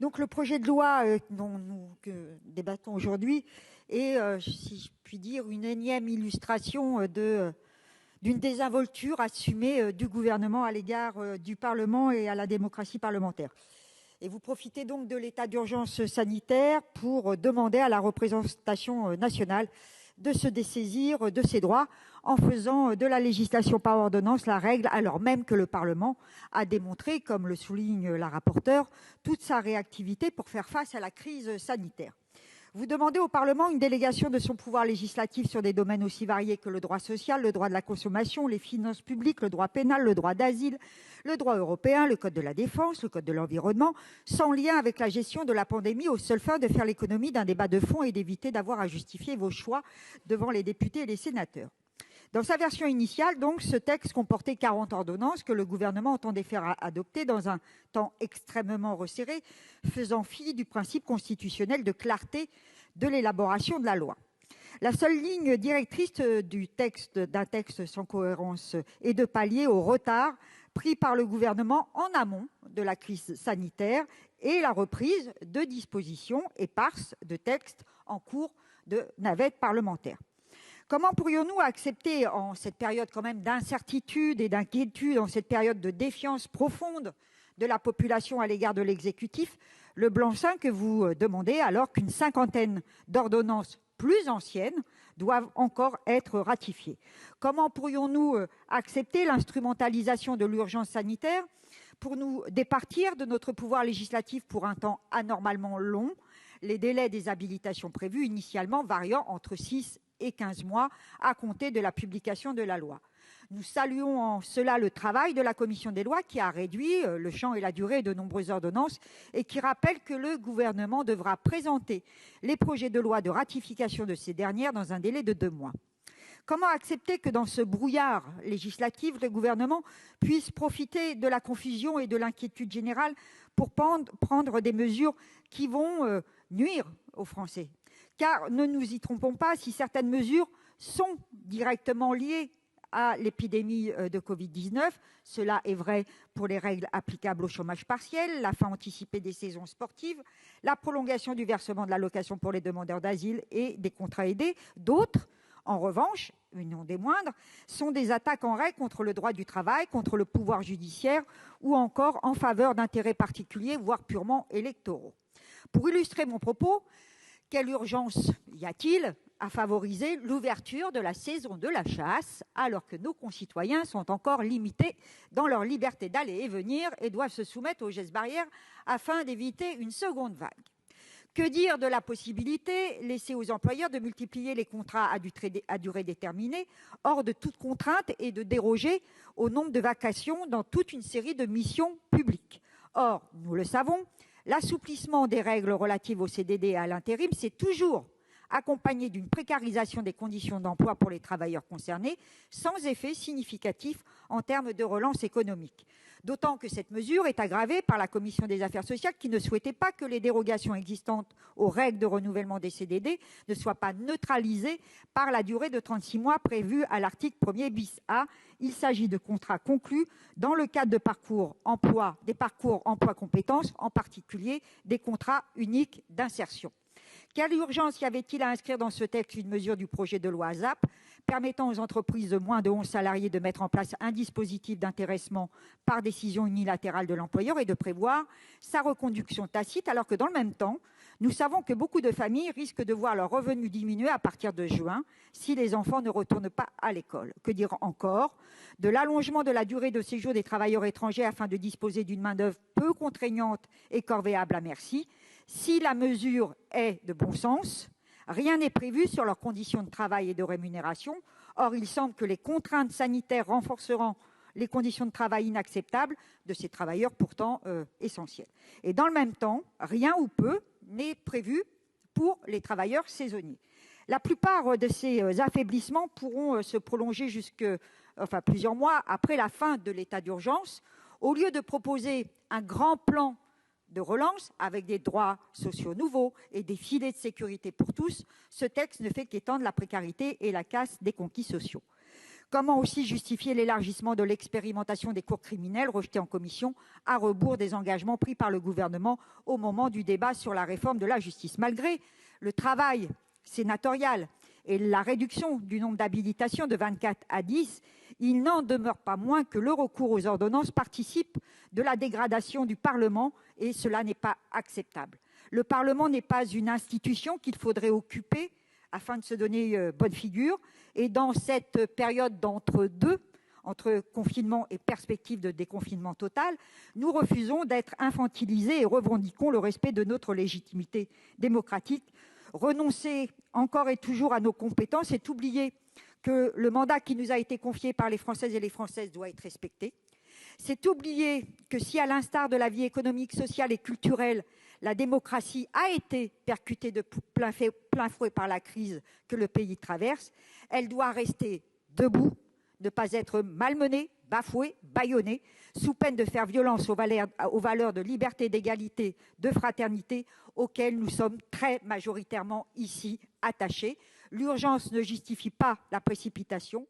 Donc le projet de loi dont nous débattons aujourd'hui est, si je puis dire, une énième illustration d'une désinvolture assumée du gouvernement à l'égard du Parlement et à la démocratie parlementaire. Et vous profitez donc de l'état d'urgence sanitaire pour demander à la représentation nationale de se dessaisir de ses droits en faisant de la législation par ordonnance la règle, alors même que le Parlement a démontré, comme le souligne la rapporteure, toute sa réactivité pour faire face à la crise sanitaire. Vous demandez au Parlement une délégation de son pouvoir législatif sur des domaines aussi variés que le droit social, le droit de la consommation, les finances publiques, le droit pénal, le droit d'asile, le droit européen, le code de la défense, le code de l'environnement, sans lien avec la gestion de la pandémie, aux seules fins de faire l'économie d'un débat de fond et d'éviter d'avoir à justifier vos choix devant les députés et les sénateurs. Dans sa version initiale, donc, ce texte comportait 40 ordonnances que le gouvernement entendait faire adopter dans un temps extrêmement resserré, faisant fi du principe constitutionnel de clarté de l'élaboration de la loi. La seule ligne directrice d'un texte sans cohérence est de pallier au retard pris par le gouvernement en amont de la crise sanitaire et la reprise de dispositions éparses de textes en cours de navette parlementaire. Comment pourrions-nous accepter, en cette période quand même d'incertitude et d'inquiétude, en cette période de défiance profonde de la population à l'égard de l'exécutif, le blanc-seing que vous demandez alors qu'une cinquantaine d'ordonnances plus anciennes doivent encore être ratifiées? Comment pourrions-nous accepter l'instrumentalisation de l'urgence sanitaire pour nous départir de notre pouvoir législatif pour un temps anormalement long, les délais des habilitations prévus initialement variant entre 6 et 15 mois à compter de la publication de la loi? Nous saluons en cela le travail de la commission des lois qui a réduit le champ et la durée de nombreuses ordonnances et qui rappelle que le gouvernement devra présenter les projets de loi de ratification de ces dernières dans un délai de 2 mois. Comment accepter que dans ce brouillard législatif, le gouvernement puisse profiter de la confusion et de l'inquiétude générale pour prendre des mesures qui vont nuire aux Français? Car ne nous y trompons pas, si certaines mesures sont directement liées à l'épidémie de Covid-19, cela est vrai pour les règles applicables au chômage partiel, la fin anticipée des saisons sportives, la prolongation du versement de l'allocation pour les demandeurs d'asile et des contrats aidés. D'autres, en revanche, et non des moindres, sont des attaques en règle contre le droit du travail, contre le pouvoir judiciaire ou encore en faveur d'intérêts particuliers, voire purement électoraux. Pour illustrer mon propos, quelle urgence y a-t-il à favoriser l'ouverture de la saison de la chasse alors que nos concitoyens sont encore limités dans leur liberté d'aller et venir et doivent se soumettre aux gestes barrières afin d'éviter une seconde vague? Que dire de la possibilité laissée aux employeurs de multiplier les contrats à durée déterminée hors de toute contrainte et de déroger au nombre de vacations dans toute une série de missions publiques? Or, nous le savons, l'assouplissement des règles relatives au CDD et à l'intérim s'est toujours accompagné d'une précarisation des conditions d'emploi pour les travailleurs concernés, sans effet significatif en termes de relance économique. D'autant que cette mesure est aggravée par la commission des affaires sociales qui ne souhaitait pas que les dérogations existantes aux règles de renouvellement des CDD ne soient pas neutralisées par la durée de 36 mois prévue à l'article 1er bis A. Il s'agit de contrats conclus dans le cadre de des parcours emploi compétences, en particulier des contrats uniques d'insertion. Quelle urgence y avait-il à inscrire dans ce texte une mesure du projet de loi ASAP permettant aux entreprises de moins de 11 salariés de mettre en place un dispositif d'intéressement par décision unilatérale de l'employeur et de prévoir sa reconduction tacite, alors que dans le même temps, nous savons que beaucoup de familles risquent de voir leurs revenus diminuer à partir de juin si les enfants ne retournent pas à l'école. Que dire encore de l'allongement de la durée de séjour des travailleurs étrangers afin de disposer d'une main-d'œuvre peu contraignante et corvéable à merci? Si la mesure est de bon sens, rien n'est prévu sur leurs conditions de travail et de rémunération. Or, il semble que les contraintes sanitaires renforceront les conditions de travail inacceptables de ces travailleurs pourtant essentiels. Et dans le même temps, rien ou peu n'est prévu pour les travailleurs saisonniers. La plupart de ces affaiblissements pourront se prolonger plusieurs mois après la fin de l'état d'urgence. Au lieu de proposer un grand plan de relance avec des droits sociaux nouveaux et des filets de sécurité pour tous, ce texte ne fait qu'étendre la précarité et la casse des conquis sociaux. Comment aussi justifier l'élargissement de l'expérimentation des cours criminelles rejetée en commission, à rebours des engagements pris par le Gouvernement au moment du débat sur la réforme de la justice ? Malgré le travail sénatorial et la réduction du nombre d'habilitations de 24 à 10, il n'en demeure pas moins que le recours aux ordonnances participe de la dégradation du Parlement, et cela n'est pas acceptable. Le Parlement n'est pas une institution qu'il faudrait occuper afin de se donner bonne figure. Et dans cette période d'entre-deux, entre confinement et perspective de déconfinement total, nous refusons d'être infantilisés et revendiquons le respect de notre légitimité démocratique. Renoncer encore et toujours à nos compétences, c'est oublier que le mandat qui nous a été confié par les Françaises et les Français doit être respecté. C'est oublier que si, à l'instar de la vie économique, sociale et culturelle, la démocratie a été percutée de plein fouet par la crise que le pays traverse, elle doit rester debout, ne pas être malmenée, bafouée, bâillonnée, sous peine de faire violence aux valeurs de liberté, d'égalité, de fraternité, auxquelles nous sommes très majoritairement ici attachés. L'urgence ne justifie pas la précipitation.